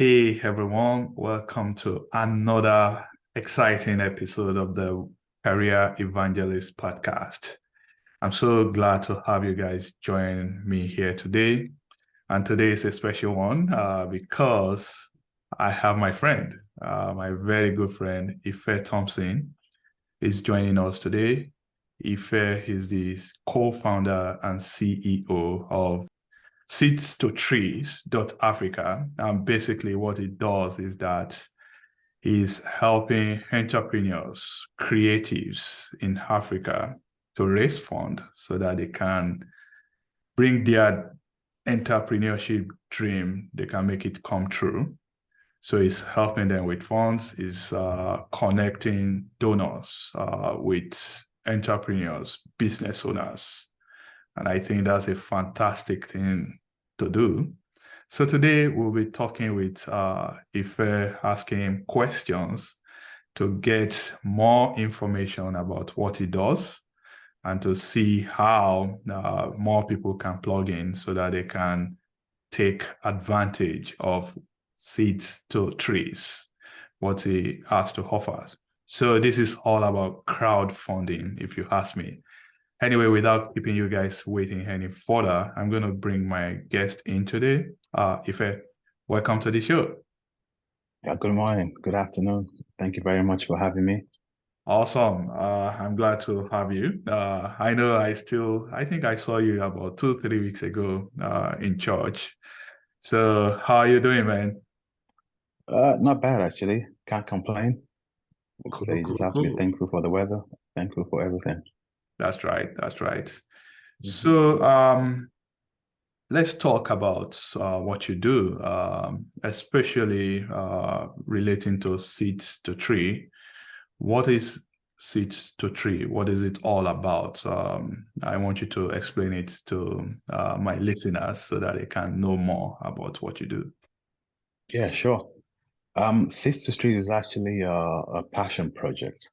Hey everyone, welcome to another exciting episode of the Career Evangelist podcast. I'm so glad to have you guys join me here today. And today is a special one because I have my friend, my very good friend, Ife Thompson, is joining us today. Ife is the co-founder and CEO of Seeds to Trees Africa. And basically what it does is that is helping entrepreneurs, creatives in Africa to raise funds so that they can bring their entrepreneurship dream, they can make it come true. So it's helping them with funds, is connecting donors with entrepreneurs, business owners. And I think that's a fantastic thing to do. So today we'll be talking with Ife, asking him questions to get more information about what he does and to see how more people can plug in so that they can take advantage of seeds to trees, what he has to offer. So this is all about crowdfunding, if you ask me. Anyway, without keeping you guys waiting any further, I'm going to bring my guest in today. Ife, welcome to the show. Yeah, good morning, good afternoon. Thank you very much for having me. Awesome. I'm glad to have you. I know I think I saw you about 3 weeks ago in church. So how are you doing, man? Not bad actually. Can't complain. So Cool, you just cool, have to be cool. thankful for the weather, thankful for everything. That's right. That's right. Mhm. So let's talk about what you do, especially relating to seeds to tree. What is seeds to tree? What is it all about? I want you to explain it to my listeners so that they can know more about what you do. Yeah, sure. Sister Street is actually a passion project,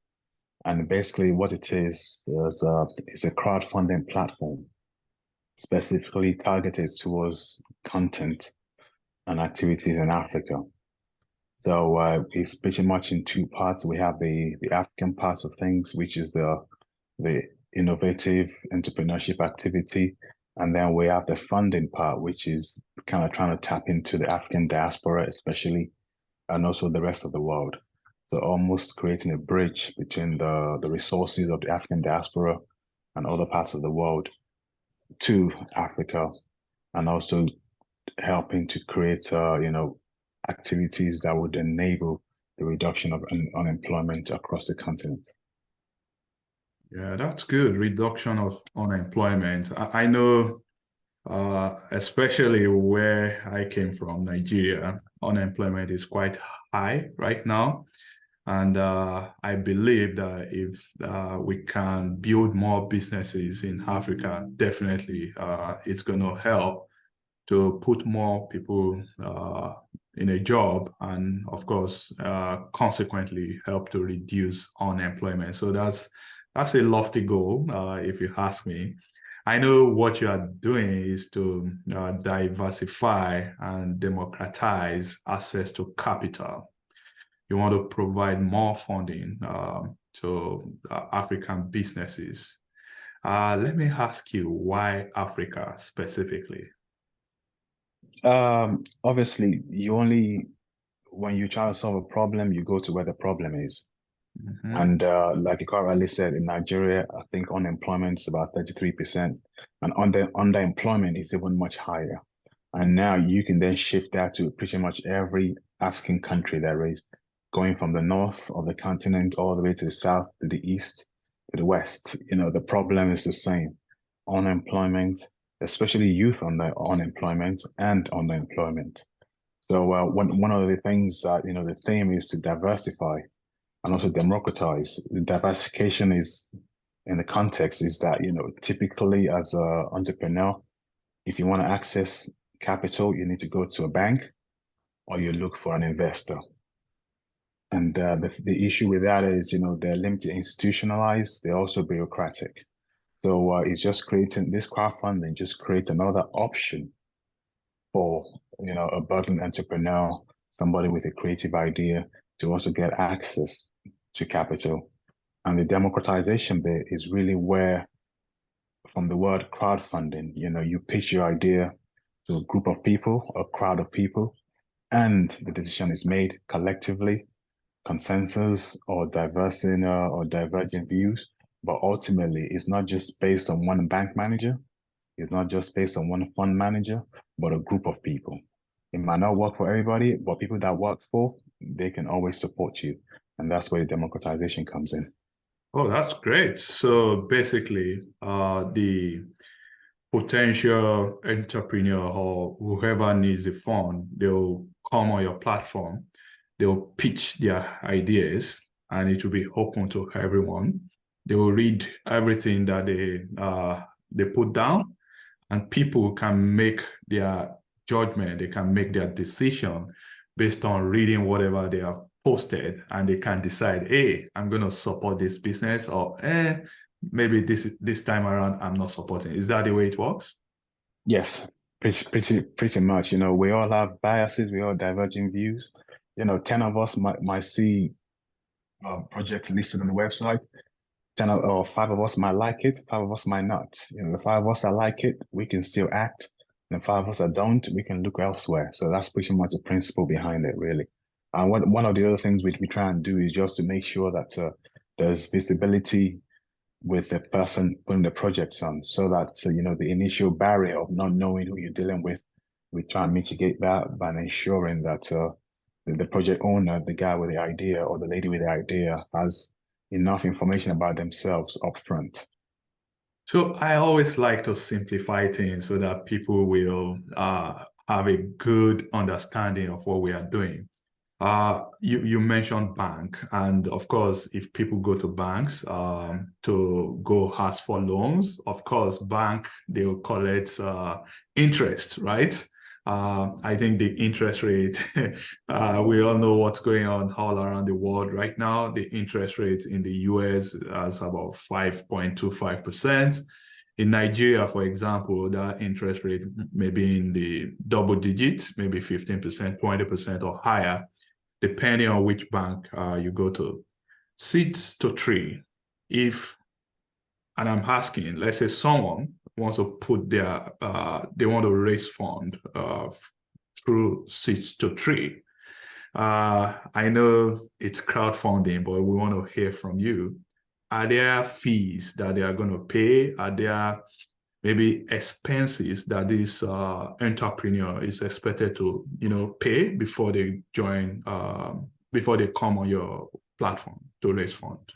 and basically what it is a crowdfunding platform specifically targeted towards content and activities in Africa. So it's pretty much in two parts. We have the African part of things, which is the innovative entrepreneurship activity, and then we have the funding part, which is kind of trying to tap into the African diaspora, especially, and also the rest of the world. So almost creating a bridge between the resources of the African diaspora and other parts of the world to Africa, and also helping to create, activities that would enable the reduction of unemployment across the continent. Yeah, that's good. Reduction of unemployment. I know, especially where I came from, Nigeria, unemployment is quite high right now. And I believe that if we can build more businesses in Africa, definitely it's going to help to put more people in a job and, of course, consequently help to reduce unemployment. So that's a lofty goal, if you ask me. I know what you are doing is to diversify and democratize access to capital. You want to provide more funding to African businesses. Let me ask you, why Africa specifically? Obviously, when you try to solve a problem, you go to where the problem is. Mhm. And like you quite rightly said, in Nigeria, I think unemployment is about 33%, and underemployment is even much higher. And now you can then shift that to pretty much every African country there is, going from the north of the continent all the way to the south, to the east, to the west. The problem is the same. Unemployment, especially youth on the unemployment and underemployment. So one of the things that, the theme is to diversify and also democratize. The diversification is in the context is that, typically as an entrepreneur, if you want to access capital, you need to go to a bank or you look for an investor. And the issue with that is, they're limited, institutionalized, they're also bureaucratic. So it's just creating this crowdfunding, just create another option for, a budding entrepreneur somebody with a creative idea to also get access to capital. And the democratization bit is really where, from the word crowdfunding, you pitch your idea to a group of people, a crowd of people, and the decision is made collectively, consensus or divergent views. But ultimately, it's not just based on one bank manager. It's not just based on one fund manager, but a group of people. It might not work for everybody, but people that work for, they can always support you. And that's where the democratization comes in. Oh, that's great. So basically, the potential entrepreneur or whoever needs a fund, they'll come on your platform, they'll pitch their ideas, and it will be open to everyone. They will read everything that they put down, and people can make their judgment, they can make their decision based on reading whatever they have posted, and they can decide, hey, I'm going to support this business, or maybe this time around I'm not supporting. Is that the way it works? Yes, pretty much. We all have biases, we all diverging views. 10 of us might see projects listed on the website. 5 of us might like it, 5 of us might not. The 5 of us that like it, we can still act. And the 5 of us that don't, we can look elsewhere. So that's pretty much the principle behind it, really. And one of the other things which we try and do is just to make sure that there's visibility with the person putting the projects on, so that the initial barrier of not knowing who you're dealing with, we try and mitigate that by ensuring that the project owner, the guy with the idea or the lady with the idea, has enough information about themselves up front. So I always like to simplify things so that people will have a good understanding of what we are doing. You mentioned bank, and of course, if people go to banks to go ask for loans, of course, bank, they will collect interest, right? I think the interest rate, we all know what's going on all around the world right now. The interest rate in the US is about 5.25%. In Nigeria, for example, that interest rate may be in the double digits, maybe 15%, 20% or higher, depending on which bank you go to. Seeds to tree. And I'm asking, let's say someone wants to put they want to raise fund through seeds to tree. I know it's crowdfunding, but we want to hear from you. Are there fees that they are going to pay? Are there maybe expenses that this entrepreneur is expected to, pay before they join, before they come on your platform to raise funds?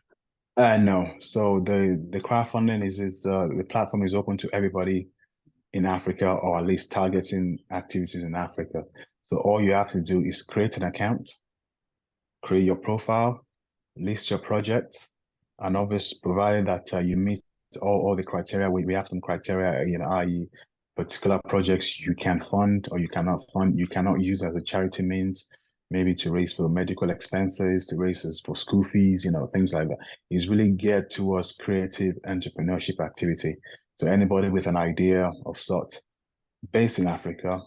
No. So the crowdfunding is the platform is open to everybody in Africa, or at least targeting activities in Africa. So all you have to do is create an account, create your profile, list your project, and obviously provided that you meet all the criteria. We have some criteria, i.e. particular projects you can fund or you cannot fund. You cannot use as a charity means, maybe to raise for medical expenses, to raise for school fees, things like that. It's really geared towards creative entrepreneurship activity. So anybody with an idea of sort based in Africa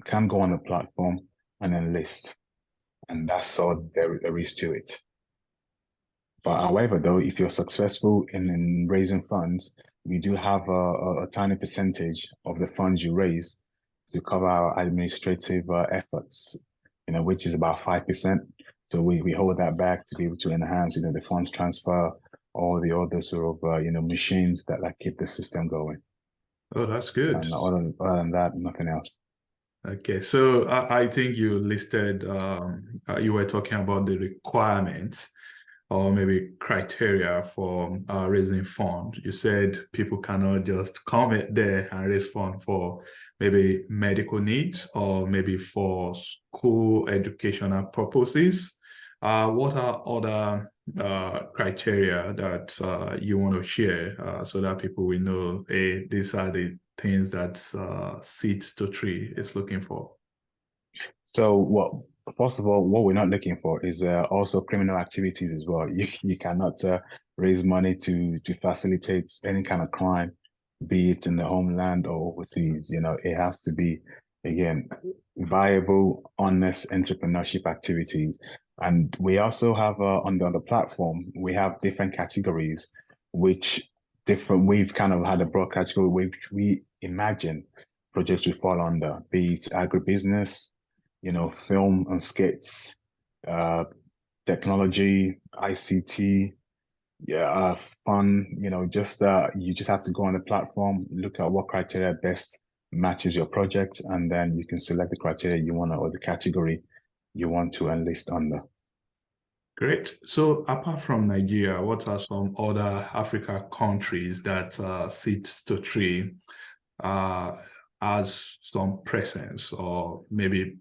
can go on the platform and enlist. And that's all there is to it. But however, though, if you're successful in raising funds, we do have a tiny percentage of the funds you raise to cover our administrative efforts, which is about 5%. So we hold that back to be able to enhance, the funds transfer, all the other sort of, machines that keep the system going. Oh, that's good. And other than that, nothing else. Okay, so I think you listed, you were talking about the requirements or maybe criteria for raising fund. You said people cannot just come there and raise fund for maybe medical needs or maybe for school educational purposes. What are other criteria that you want to share so that people will know, hey, these are the things that Seeds to Tree is looking for? So, first of all, what we're not looking for is also criminal activities as well. You cannot raise money to facilitate any kind of crime, be it in the homeland or overseas. It has to be Again, viable, honest entrepreneurship activities. And we also have on the platform, we have different categories, which we've kind of had a broad category which we imagine projects will fall under, be it agribusiness, film and skits, uh, technology, ICT, yeah, fun, just you just have to go on the platform, look at what criteria best matches your project, and then you can select the criteria you want to, or the category you want to enlist under. Great. So apart from Nigeria, what are some other Africa countries that Seeds to Tree has some presence, or maybe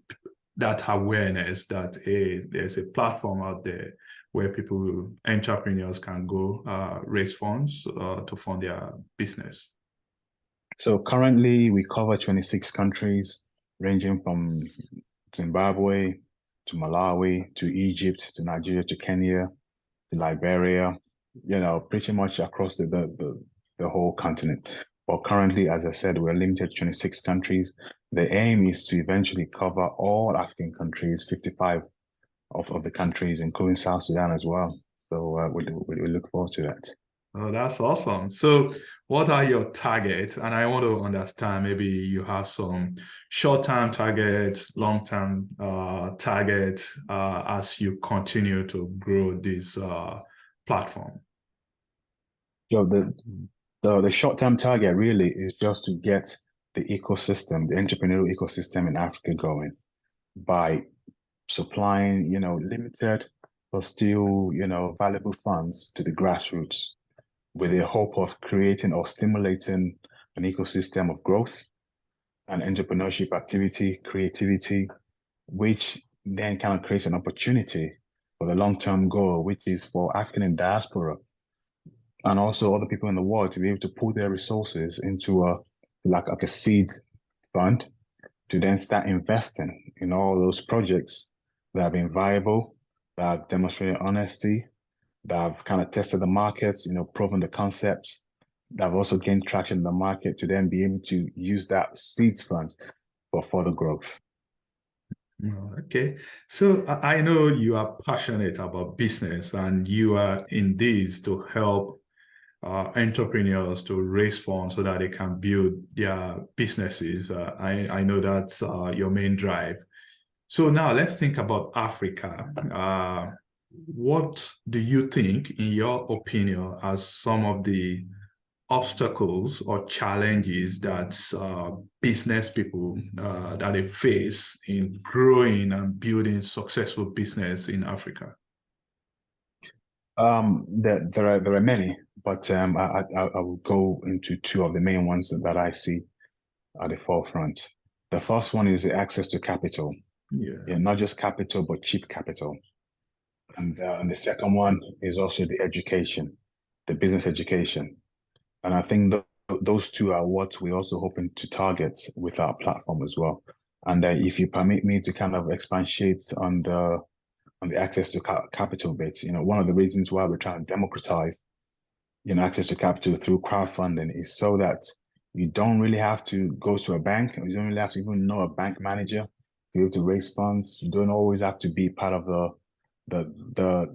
that awareness that there's a platform out there where entrepreneurs can go raise funds to fund their business? So currently we cover 26 countries, ranging from Zimbabwe to Malawi to Egypt to Nigeria to Kenya to Liberia, pretty much across the whole continent. But currently, as I said, we're limited to 26 countries. The aim is to eventually cover all African countries, 55 of the countries, including South Sudan as well. So we look forward to that. Oh, that's awesome. So what are your targets? And I want to understand, maybe you have some short-term targets, long-term targets as you continue to grow this platform. So the short-term target really is just to get the ecosystem, the entrepreneurial ecosystem in Africa going by supplying, limited but still, valuable funds to the grassroots with the hope of creating or stimulating an ecosystem of growth and entrepreneurship activity, creativity, which then kind of creates an opportunity for the long-term goal, which is for African in diaspora and also other people in the world to be able to put their resources into like a seed fund to then start investing in all those projects that have been viable, that have demonstrated honesty, that have kind of tested the markets, proven the concepts, that have also gained traction in the market to then be able to use that seeds funds for further growth. Okay. So I know you are passionate about business and you are in this to help entrepreneurs to raise funds so that they can build their businesses. I know that's your main drive. So now let's think about Africa. What do you think, in your opinion, are some of the obstacles or challenges that business people that they face in growing and building successful business in Africa? There are many, but I will go into two of the main ones that I see at the forefront. The first one is the access to capital. Yeah, Not just capital, but cheap capital. And the second one is also the education, the business education. And I think those two are what we're also hoping to target with our platform as well. And if you permit me to kind of expatiate on the access to capital bit, one of the reasons why we're trying to democratize, access to capital through crowdfunding is so that you don't really have to go to a bank, or you don't really have to even know a bank manager to be able to raise funds. You don't always have to be part of the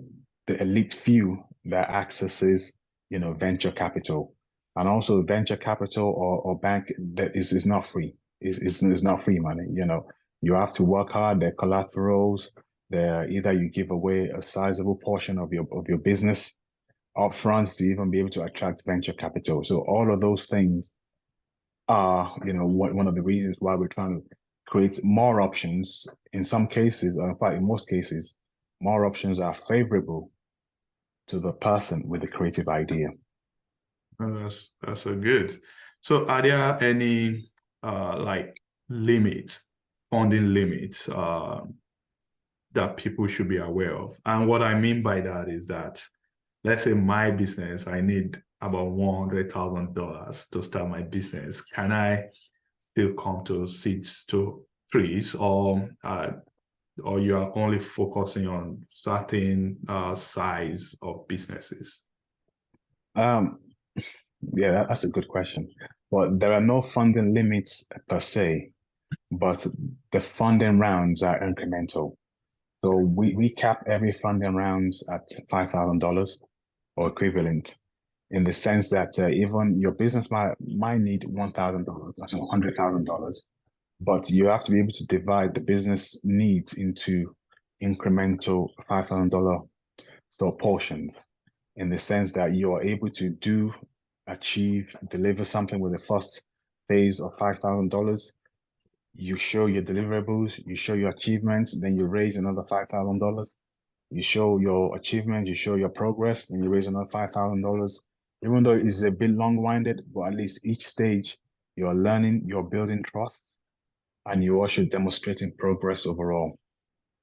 elite few that accesses, venture capital. And also venture capital or bank that is not free. It's not free money. You have to work hard. There are collaterals. There either you give away a sizable portion of your business upfront to even be able to attract venture capital. So all of those things are, one of the reasons why we're trying to create more options. In some cases, or in fact, in most cases, more options are favorable to the person with the creative idea. that's so good. So are there any like limits, funding limits that people should be aware of? And what I mean by that is that, let's say my business, I need about $100,000 to start my business. Can I still come to Seeds to Trees, or you are only focusing on certain size of businesses? Yeah, that's a good question. But there are no funding limits per se. but the funding rounds are incremental. So we cap every funding rounds at $5,000 or equivalent, in the sense that even your business might need $1,000, that's $100,000, but you have to be able to divide the business needs into incremental $5,000 so portions, in the sense that you are able to deliver something with the first phase of $5,000. You show your deliverables, you show your achievements, then you raise another $5,000. You show your achievements, you show your progress, then you raise another $5,000. Even though it's a bit long-winded, but at least each stage you're learning, you're building trust, and you're also demonstrating progress overall.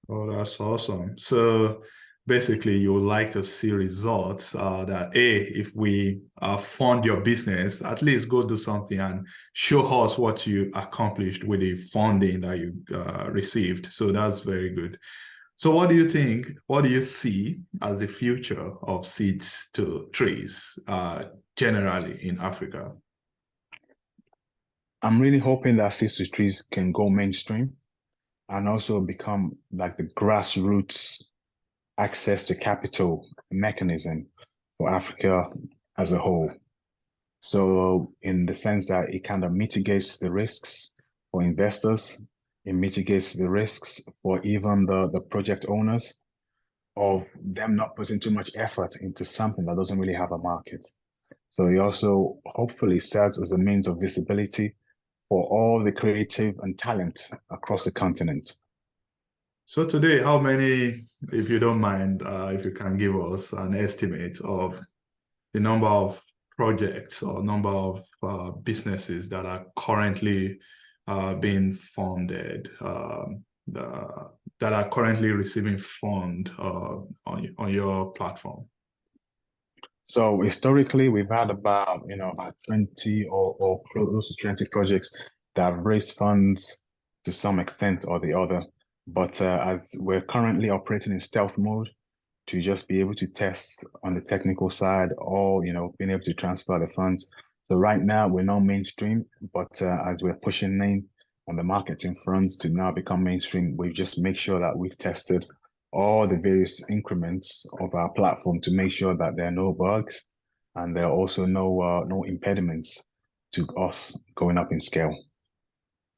Oh, that's awesome. So basically, you would like to see results that, if we fund your business, at least go do something and show us what you accomplished with the funding that you received. So that's very good. So what do you think? What do you see as the future of seeds to trees generally in Africa? I'm really hoping that Seeds to Trees can go mainstream and also become like the grassroots access to capital mechanism for Africa as a whole. So in the sense that it kind of mitigates the risks for investors, it mitigates the risks for even the project owners of them not putting too much effort into something that doesn't really have a market. So it also hopefully serves as a means of visibility for all the creative and talent across the continent. So today, how many, if you don't mind, if you can give us an estimate of the number of projects or number of businesses that are currently being funded, that are currently receiving fund on your platform? So historically, we've had about 20 or close to 20 projects that have raised funds to some extent or the other. But as we're currently operating in stealth mode, to just be able to test on the technical side, or being able to transfer the funds. So right now we're not mainstream, but as we're pushing in on the marketing front to now become mainstream, we just make sure that we've tested all the various increments of our platform to make sure that there are no bugs and there are also no impediments to us going up in scale.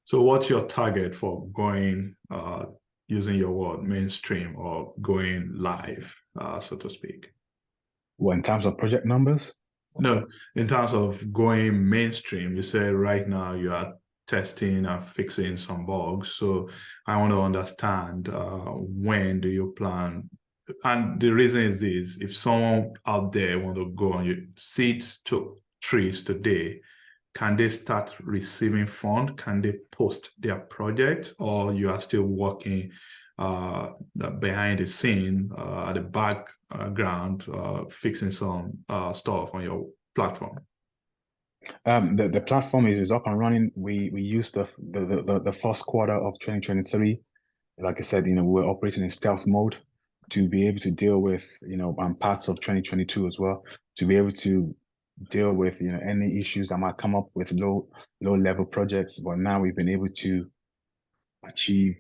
So what's your target for going, using your word, mainstream, or going live, so to speak? Well, in terms of project numbers? No, in terms of going mainstream, you said right now you are testing and fixing some bugs. So I want to understand, when do you plan? And the reason is this: if someone out there want to go on your seeds to trees today, can they start receiving fund? Can they post their project, or you are still working behind the scene, at the background, fixing some stuff on your platform? The platform is up and running. We used the first quarter of 2023. Like I said, we're operating in stealth mode to be able to deal with, parts of 2022 as well, to be able to deal with, any issues that might come up with low level projects. But now we've been able to achieve,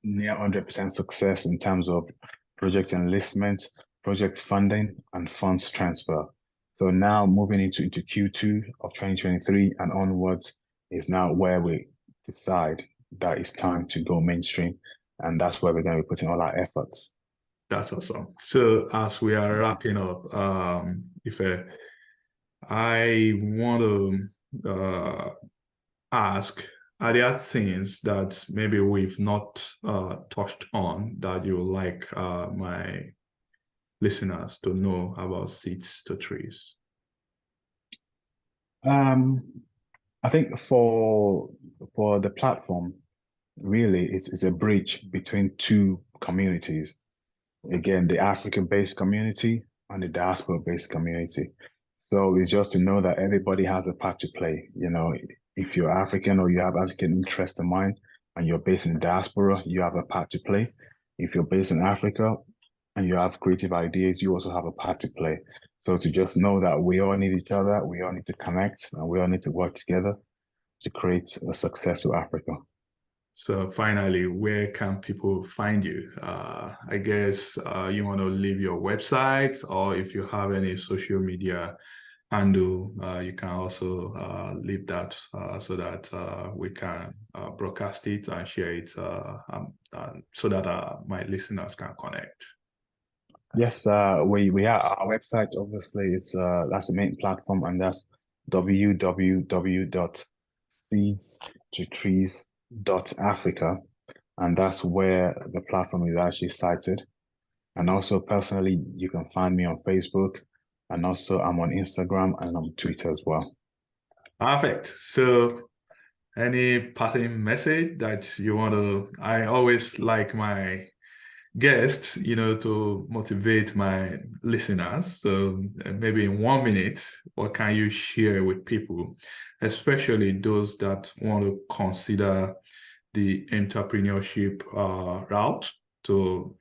near 100% success in terms of project enlistment, project funding, and funds transfer. So now moving into Q2 of 2023 and onwards is now where we decide that it's time to go mainstream. And that's where we're going to be putting all our efforts. That's awesome. So as we are wrapping up, if I want to ask, are there things that maybe we've not touched on that you would like my listeners to know about seeds to trees? I think for the platform, really, it's a bridge between two communities. Again, the African-based community and the diaspora-based community. So it's just to know that everybody has a part to play. If you're African or you have African interest in mind and you're based in the diaspora, you have a part to play. If you're based in Africa and you have creative ideas, you also have a part to play. So to just know that we all need each other, we all need to connect, and we all need to work together to create a successful Africa. So finally, where can people find you? I guess you want to leave your website, or if you have any social media handle, you can also leave that so that we can broadcast it and share it so that my listeners can connect. Yes, we have our website. Obviously, it's that's the main platform, and that's www.seedstotrees.africa, and that's where the platform is actually cited. And also, personally, you can find me on Facebook, and also I'm on Instagram and on Twitter as well. Perfect. So any parting message that you want to? I always like my guests, to motivate my listeners. So maybe in 1 minute, what can you share with people, especially those that want to consider the entrepreneurship route to,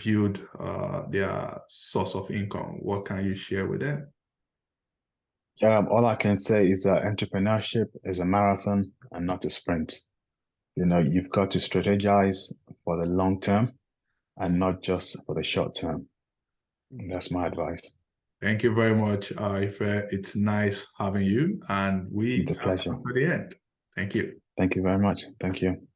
build their source of income? What can you share with them? All I can say is that entrepreneurship is a marathon and not a sprint. You've got to strategize for the long term and not just for the short term. That's my advice. Thank you very much, Ife. It's nice having you, and we It's a have pleasure. come to the end. Thank you. Thank you very much. Thank you.